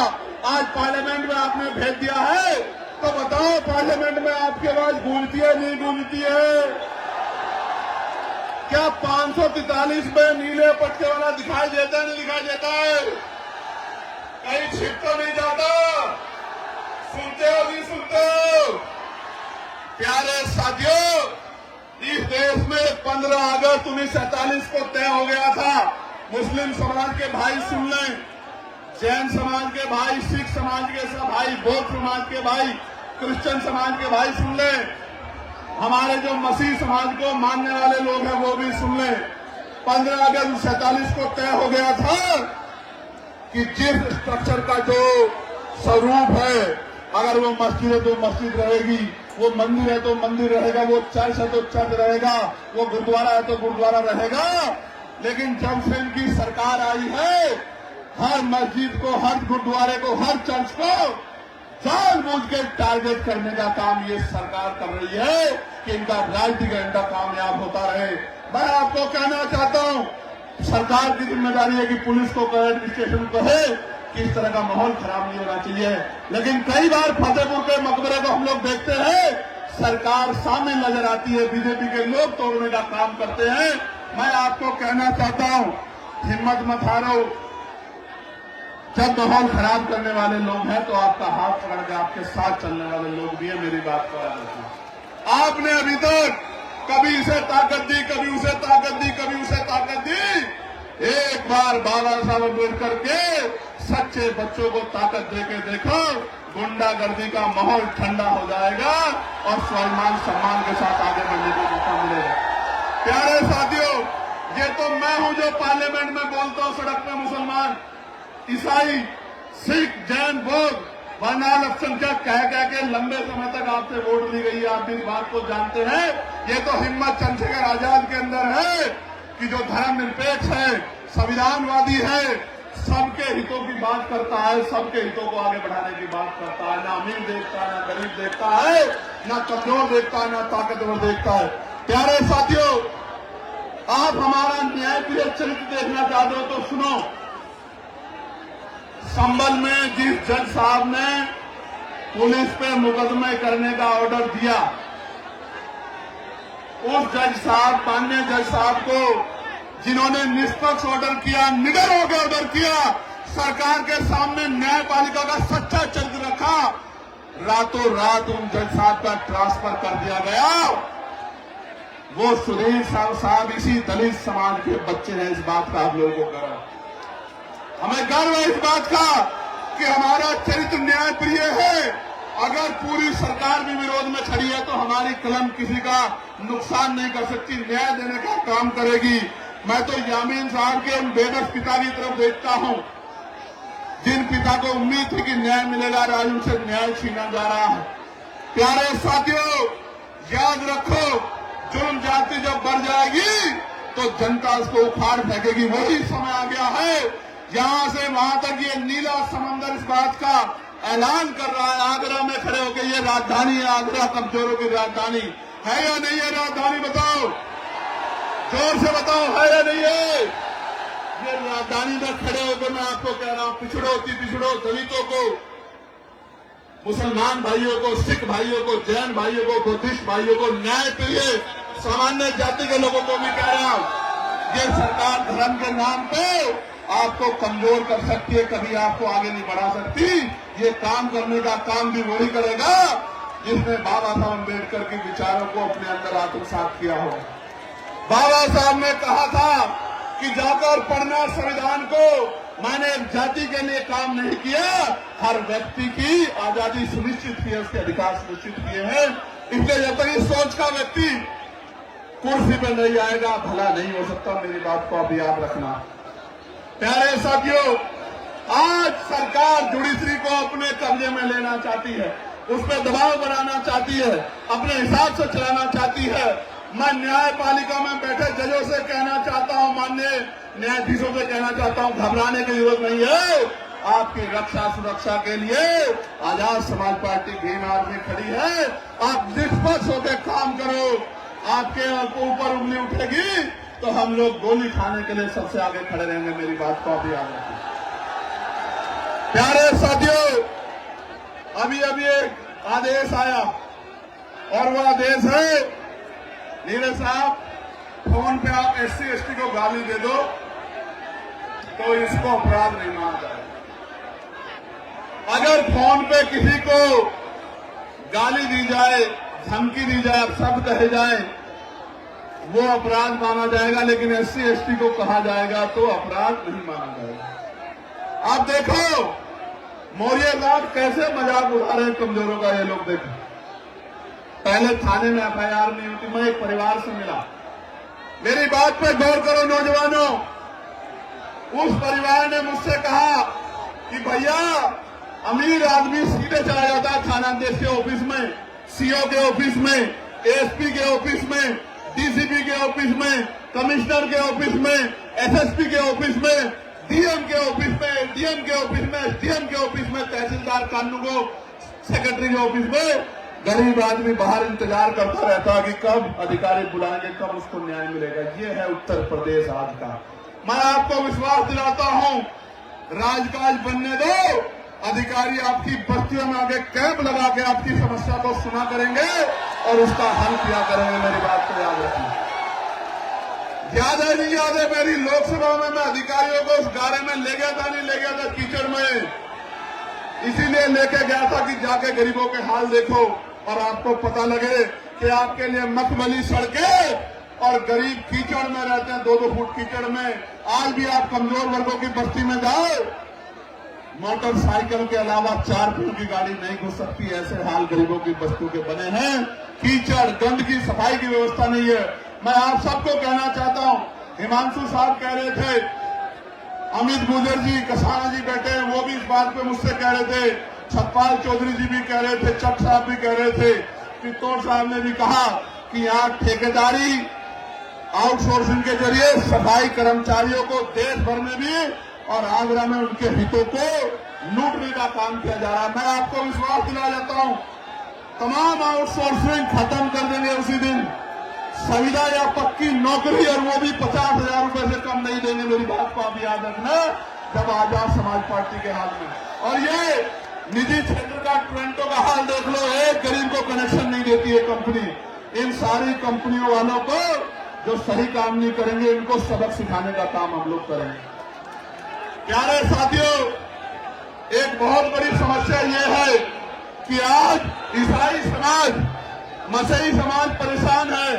आज पार्लियामेंट में आपने भेज दिया है, तो बताओ पार्लियामेंट में आपकी आवाज गूंजती है नहीं गूंजती है? क्या 543 में नीले पट्टे वाला दिखाई देता है नहीं दिखाई देता है? कहीं छिप तो नहीं जाता? सुनते हो नहीं सुनते हो? प्यारे साथियों, इस देश में 15 अगस्त 1947 को तय हो गया था। मुस्लिम समाज के भाई सुन लें, जैन समाज के भाई, सिख समाज के भाई, बौद्ध समाज के भाई, क्रिश्चियन समाज के भाई सुन लें, हमारे जो मसीह समाज को मानने वाले लोग हैं वो भी सुन लें। 15 अगस्त 1947 को तय हो गया था कि जिस स्ट्रक्चर का जो स्वरूप है, अगर वो मस्जिद है तो मस्जिद रहेगी, वो मंदिर है तो मंदिर रहेगा, वो चर्च है तो चर्च रहेगा, वो गुरुद्वारा है तो गुरुद्वारा रहेगा। लेकिन जब से इनकी सरकार आई है, हर मस्जिद को, हर गुरुद्वारे को, हर चर्च को जानबूझ के टारगेट करने का काम ये सरकार कर रही है कि इनका राजनीतिक एजेंडा कामयाब होता रहे। मैं आपको कहना चाहता हूं, सरकार की जिम्मेदारी है कि पुलिस को कहे, एडमिनिस्ट्रेशन को कहे कि इस तरह का माहौल खराब नहीं होना चाहिए। लेकिन कई बार फतेहपुर के मकबरे को हम लोग देखते हैं, सरकार शामिल नजर आती है, बीजेपी के लोग तोड़ने का काम करते हैं। मैं आपको कहना चाहता हूं, हिम्मत मत हारो। जब माहौल खराब करने वाले लोग हैं तो आपका हाथ पकड़ के आपके साथ चलने वाले लोग भी है। मेरी बात को याद रखना। आपने अभी तक कभी इसे ताकत दी, कभी उसे ताकत दी, कभी उसे ताकत दी। एक बार बाबा साहब अम्बेडकर के सच्चे बच्चों को ताकत देके देखो, गुंडागर्दी का माहौल ठंडा हो जाएगा और स्वाभिमान सम्मान के साथ आगे बढ़ने का मौका मिलेगा। प्यारे साथियों, ये तो मैं हूं जो पार्लियामेंट में बोलता हूं, सड़क पे मुसलमान, ईसाई, सिख, जैन, बौद्ध, वरना अल्पसंख्यक कह के लंबे समय तक आपसे वोट ली गई है। आप इस बात को जानते हैं। ये तो हिम्मत चंद्रशेखर आजाद के अंदर है कि जो धर्मनिरपेक्ष है, संविधानवादी है, सबके हितों की बात करता है, सबके हितों को आगे बढ़ाने की बात करता है। ना अमीर देखता है, ना गरीब देखता है, ना कमजोर देखता है, ना ताकतवर देखता है। प्यारे साथियों, आप हमारा न्यायप्रिय चरित्र देखना चाहते हो तो सुनो। संभल में जिस जज साहब ने पुलिस पे मुकदमे करने का ऑर्डर दिया, उस जज साहब, माननीय जज साहब को, जिन्होंने निष्पक्ष ऑर्डर किया, निडर होकर ऑर्डर किया, सरकार के सामने न्यायपालिका का सच्चा चरित्र रखा, रातों रात उन जज साहब का ट्रांसफर कर दिया गया। वो सुधीर साहब इसी दलित समाज के बच्चे हैं। इस बात का आप लोगों को गर्व, हमें गर्व है इस बात का कि हमारा चरित्र न्यायप्रिय है। अगर पूरी सरकार भी विरोध में खड़ी है तो हमारी कलम किसी का नुकसान नहीं कर सकती, न्याय देने का काम करेगी। मैं तो यामीन साहब के उन बेबस पिता की तरफ देखता हूं, जिन पिता को उम्मीद थी कि न्याय मिलेगा, आज उनसे न्याय छीना जा रहा है। प्यारे साथियों, याद रखो, जुल्म जाति जब बढ़ जाएगी तो जनता उसको उखाड़ फेंकेगी। वही समय आ गया है। यहां से वहां तक ये नीला समंदर इस बात का ऐलान कर रहा है, आगरा में खड़े होकर, ये राजधानी है, आगरा कमजोरों की राजधानी है या नहीं है? राजधानी बताओ, जोर से बताओ, है या नहीं है? ये राजधानी में खड़े होकर मैं आपको कह रहा हूं, पिछड़ो की पिछड़ो, दलितों को, मुसलमान भाइयों को, सिख भाइयों को, जैन भाइयों को, बुद्धिस्ट भाइयों को, न्याय प्रिय सामान्य जाति के लोगों को भी कह रहा हूं, ये सरकार धर्म के नाम पे आपको कमजोर कर सकती है, कभी आपको आगे नहीं बढ़ा सकती। ये काम करने का काम भी वही करेगा जिसने बाबा साहब अम्बेडकर के विचारों को अपने अंदर आत्मसात किया हो। बाबा साहब ने कहा था कि जाकर पढ़ना संविधान को, मैंने एक जाति के लिए काम नहीं किया, हर व्यक्ति की आजादी सुनिश्चित की है, उसके अधिकार सुनिश्चित किए हैं। इसलिए जब तक इस सोच का व्यक्ति कुर्सी पर नहीं आएगा, भला नहीं हो सकता। मेरी बात को अब याद रखना। प्यारे साथियों, आज सरकार जुडिशरी को अपने कब्जे में लेना चाहती है, उस पर दबाव बनाना चाहती है, अपने हिसाब से चलाना चाहती है। मैं न्यायपालिका में बैठे जजों से कहना चाहता हूं, माननीय न्यायाधीशों से कहना चाहता हूं, घबराने की जरूरत नहीं है। आपकी रक्षा सुरक्षा के लिए आजाद समाज पार्टी भीम आर्मी खड़ी है। आप निष्पक्ष होकर काम करो। आपके ऊपर उंगली उठेगी तो हम लोग गोली खाने के लिए सबसे आगे खड़े रहेंगे। मेरी बात को आप याद रखिए। प्यारे साथियों, अभी एक आदेश आया और वो आदेश है, नीरज साहब, फोन पे आप SC ST को गाली दे दो तो इसको अपराध नहीं माना जाएगा। अगर फोन पे किसी को गाली दी जाए, धमकी दी जाए, शब्द कहे जाए, वो अपराध माना जाएगा, लेकिन SC ST को कहा जाएगा तो अपराध नहीं माना जाएगा। आप देखो मौर्य लाट कैसे मजाक उड़ा रहे हैं कमजोरों का। ये लोग देखो, पहले थाने में FIR नहीं होती। मैं एक परिवार से मिला, मेरी बात पे गौर करो नौजवानों। उस परिवार ने मुझसे कहा कि भैया, अमीर आदमी सीधे चला जाता है थानाध्यक्ष के ऑफिस में, CO के ऑफिस में, ASP के ऑफिस में, DCP के ऑफिस में, कमिश्नर के ऑफिस में, SSP के ऑफिस में, DM के ऑफिस में, DM के ऑफिस में, SDM के ऑफिस में, तहसीलदार कानूनगो सेक्रेटरी के ऑफिस में। गरीब आदमी बाहर इंतजार करता रहता है कि कब अधिकारी बुलाएंगे, कब उसको न्याय मिलेगा। ये है उत्तर प्रदेश आज का। मैं आपको विश्वास दिलाता हूं, राजकाज बनने दो, अधिकारी आपकी बस्तियों में आगे कैंप लगा के आपकी समस्या को सुना करेंगे और उसका हल किया करेंगे। मेरी बात को याद रखिए। याद है नहीं याद है, मेरी लोकसभा में मैं अधिकारियों को उस गारे में ले गया था, नहीं ले गया था कीचड़ में, इसीलिए लेके गया था कि जाके गरीबों के हाल देखो और आपको पता लगे कि आपके लिए मखमली सड़कें और गरीब कीचड़ में रहते हैं, 2-2 फुट कीचड़ में। आज भी आप कमजोर वर्गों की बस्ती में जाओ, मोटरसाइकिल के अलावा 4 फुट की गाड़ी नहीं घुस सकती। ऐसे हाल गरीबों की बस्तियों के बने हैं। कीचड़, गंदगी, सफाई की व्यवस्था नहीं है। मैं आप सबको कहना चाहता हूं, हिमांशु साहब कह रहे थे, अमित गुजर जी, कसाना जी बैठे हैं, वो भी इस बात पे मुझसे कह रहे थे, छतपाल चौधरी जी भी कह रहे थे, चक साहब भी कह रहे थे, चित्तौड़ साहब ने भी कहा कि यहाँ ठेकेदारी आउटसोर्सिंग के जरिए सफाई कर्मचारियों को देश भर में भी और आगरा में उनके हितों को लूटने का काम किया जा रहा है। मैं आपको विश्वास दिला जाता हूं, तमाम आउटसोर्सिंग खत्म कर देंगे उसी दिन। संविदा या पक्की नौकरी, और वो भी 50,000 रुपए से कम नहीं देंगे। मेरी बात को आप याद रखना, जब आजाद समाज पार्टी के हाल में। और ये निजी क्षेत्र का ट्रेंटो का हाल देख लो, एक गरीब को कनेक्शन नहीं देती है कंपनी। इन सारी कंपनियों वालों को जो सही काम नहीं करेंगे, इनको सबक सिखाने का काम हम लोग करेंगे। प्यारे साथियों, एक बहुत बड़ी समस्या ये है कि आज ईसाई समाज, मसीही समाज परेशान है।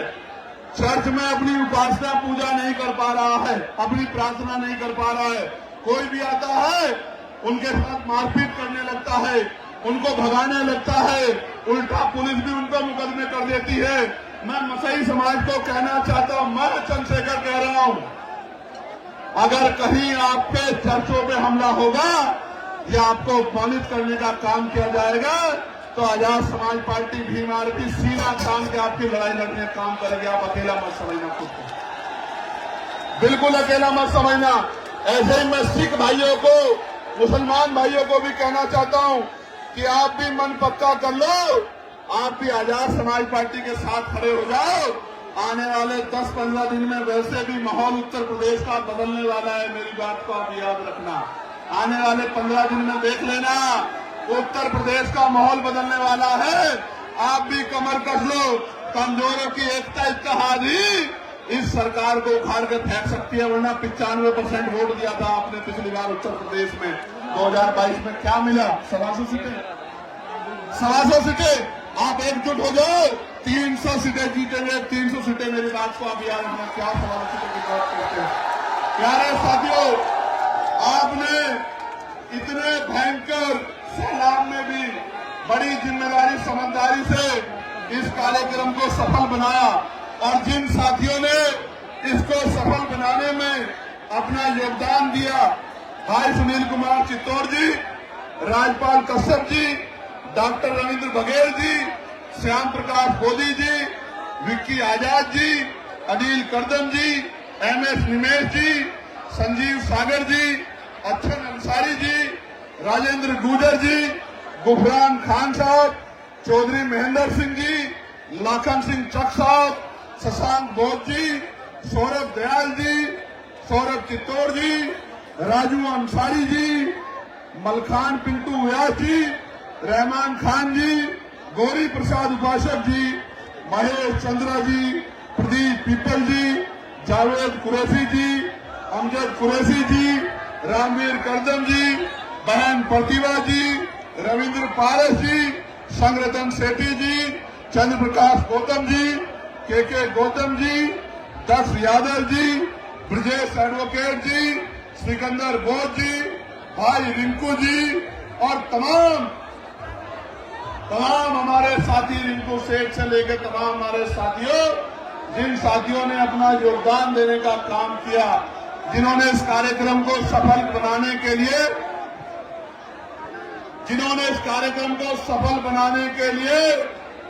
चर्च में अपनी उपासना पूजा नहीं कर पा रहा है, अपनी प्रार्थना नहीं कर पा रहा है। कोई भी आता है, उनके साथ मारपीट करने लगता है, उनको भगाने लगता है, उल्टा पुलिस भी उन पर मुकदमे कर देती है। मैं मसीही समाज को कहना चाहता हूं, मैं चंद्रशेखर कह रहा हूं, अगर कहीं आपके चर्चों पे हमला होगा या आपको अपमानित करने का काम किया जाएगा तो आजाद समाज पार्टी भीम आर्मी सीना तान के आपकी लड़ाई लड़ने का काम करेगी। आप अकेला मत समझना खुद को, बिल्कुल अकेला मत समझना। ऐसे ही मैं सिख भाइयों को, मुसलमान भाइयों को भी कहना चाहता हूं कि आप भी मन पक्का कर लो, आप भी आजाद समाज पार्टी के साथ खड़े हो जाओ। आने वाले 10-15 दिन में वैसे भी माहौल उत्तर प्रदेश का बदलने वाला है। मेरी बात को आप याद रखना, आने वाले 15 दिन में देख लेना, उत्तर प्रदेश का माहौल बदलने वाला है। आप भी कमर कस लो, कमजोरों की एकता इत्तेहाद ही इस सरकार को उखाड़ के फेंक सकती है। वरना 95% वोट दिया था आपने पिछली बार उत्तर प्रदेश में। 2022 में क्या मिला? 125 सीटें, 125 सीटें। आप एकजुट हो जाओ, 300 सीटें जीतेंगे, 300 सीटें। मेरी बात को आप याद रखना, क्या 125 सीटों की बात करते हैं। प्यारे साथियों, आपने इतने भयंकर सैलाब में भी बड़ी जिम्मेदारी समझदारी से इस कार्यक्रम को सफल बनाया और जिन साथियों ने इसको सफल बनाने में अपना योगदान दिया, भाई सुनील कुमार चित्तौड़ जी, राजपाल कश्यप जी, डॉक्टर रविंद्र बघेल जी, श्याम प्रकाश बोधी जी, विक्की आजाद जी, अनिल करदम जी, MS निमेश जी, संजीव सागर जी, अच्छन अंसारी जी, राजेंद्र गुजर जी, गुफरान खान साहब, चौधरी महेंद्र सिंह जी, लाखन सिंह चक साहब, शशांक बोध जी, सौरभ दयाल जी, सौरभ चित्तौड़ जी, राजू अंसारी जी, मलखान पिंटू व्यास जी, रहमान खान जी, गौरी प्रसाद उपासक जी, महेश चंद्रा जी, प्रदीप पीपल जी, जावेद कुरैशी जी, अमजद कुरैशी जी, रामवीर करदम जी, बहन प्रतिभा जी, रविंद्र पारस जी, संगरतन सेठी जी, चंद्र प्रकाश गौतम जी, के गौतम जी, दक्ष यादव जी, ब्रजेश एडवोकेट जी, सिकंदर बोध जी, भाई रिंकू जी और तमाम हमारे साथी, रिंकू सेठ से लेकर तमाम हमारे साथियों, जिन साथियों ने अपना योगदान देने का काम किया, जिन्होंने इस कार्यक्रम को सफल बनाने के लिए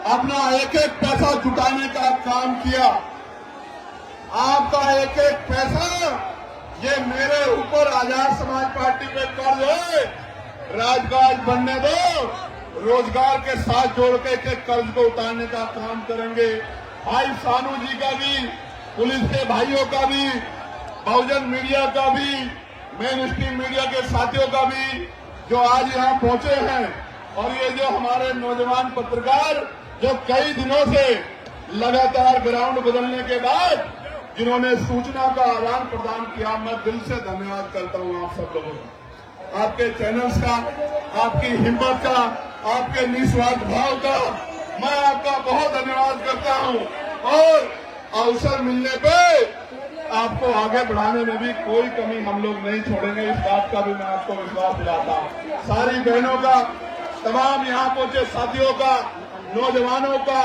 अपना एक एक पैसा जुटाने का काम किया। आपका एक एक पैसा ये मेरे ऊपर आजाद समाज पार्टी पे कर्ज है, राजकाज बनने दो, रोजगार के साथ जोड़ के कर्ज को उतारने का काम करेंगे। भाई सानू जी का भी, पुलिस के भाइयों का भी, बहुजन मीडिया का भी, मेन स्ट्रीम मीडिया के साथियों का भी, जो आज यहाँ पहुंचे हैं, और ये जो हमारे नौजवान पत्रकार जो कई दिनों से लगातार ग्राउंड बदलने के बाद जिन्होंने सूचना का आदान प्रदान किया, मैं दिल से धन्यवाद करता हूं आप सब लोगों का, आपके चैनल्स का, आपकी हिम्मत का, आपके निस्वार्थ भाव का मैं आपका बहुत धन्यवाद करता हूं। और अवसर मिलने पे आपको आगे बढ़ाने में भी कोई कमी हम लोग नहीं छोड़ेंगे, इस बात का भी मैं आपको विश्वास दिलाता हूं। सारी बहनों का, तमाम यहाँ पहुंचे साथियों का, नौजवानों का,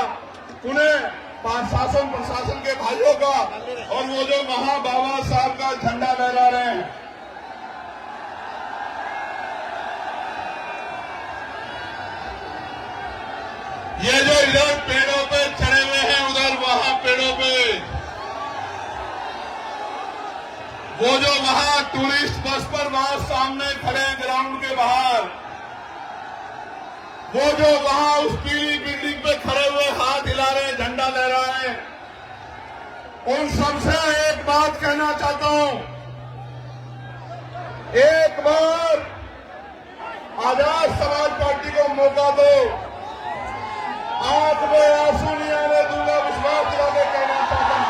उन्हें शासन प्रशासन के भाइयों का, और वो जो बाबा साहब का झंडा लहरा रहे हैं, ये जो इधर पेड़ों पे चढ़े हुए हैं, उधर वहां पेड़ों पे, वो जो वहां टूरिस्ट बस पर वहां सामने खड़े ग्राउंड के बाहर, वो जो वहां उस पीली बिल्डिंग पे खड़े हुए हाथ हिला रहे, झंडा लहरा रहे, उन सबसे एक बात कहना चाहता हूं, एक बार आजाद समाज पार्टी को मौका दो, आंख में आंसू नहीं आने दूंगा, विश्वास दिला के कहना चाहता हूं।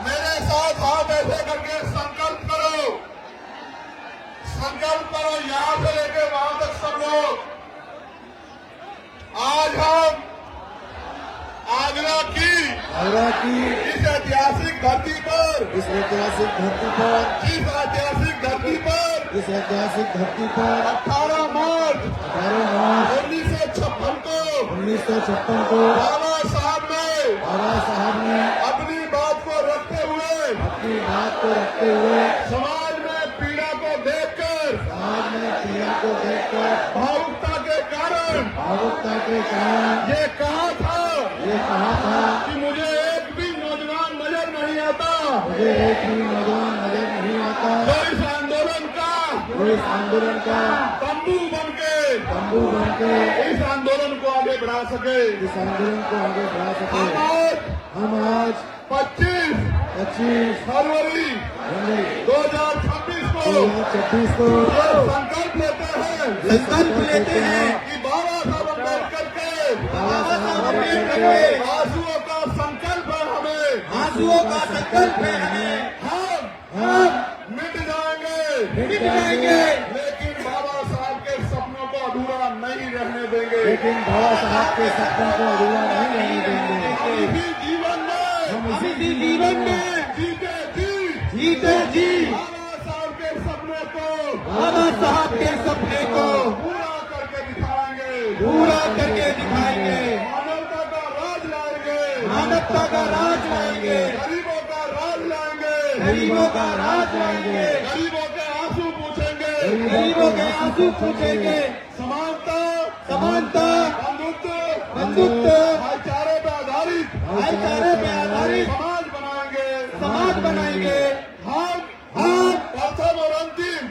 मेरे साथ हाथ ऐसे करके संकल्प करो, यहां से लेकर वहां तक सब लोग। आज हम आगरा की इस ऐतिहासिक धरती पर, इस ऐतिहासिक धरती पर 18 मार्च 1956 को बाबा साहब ने अपनी बात को रखते हुए समाज में पीड़ा को देखकर भावुकता के कारण ये कहा था कि मुझे एक भी नौजवान नजर नहीं आता, जो इस आंदोलन का तंबू बन के इस आंदोलन को आगे बढ़ा सके। हम आज 25 फरवरी 2026 को संकल्प लेते हैं कि बाबा साहब अम्बेडकर के आंसुओं का संकल्प है हमें, हम मिट जाएंगे, लेकिन बाबा साहब के सपनों को अधूरा नहीं रहने देंगे। इसी जीवन में जीते जी बाबा साहब के सपने को पूरा करके दिखाएंगे। मानवता का राज लाएंगे, गरीबों का राज लाएंगे, गरीबों के आंसू पूछेंगे, समानता, बंधुत्व, बंधुत्व, भाईचारे पे आधारित समाज बनाएंगे। हम प्रथम और अंतिम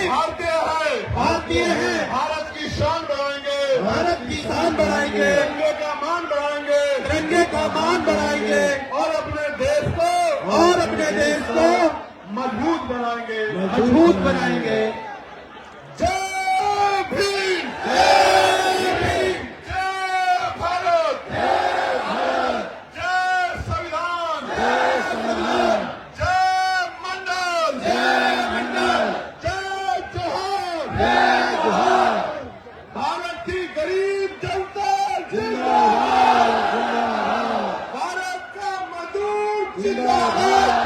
भारतीय है। भारत की शान बढ़ाएंगे। तिरंगे का मान बढ़ाएंगे और अपने देश को मजबूत बनाएंगे। जय भीम, जय भारत, जय संविधान, जय मंडल, जय जोहार। भारत की गरीब जनता जिंदाबाद, भारत का मजदूर जिंदाबाद।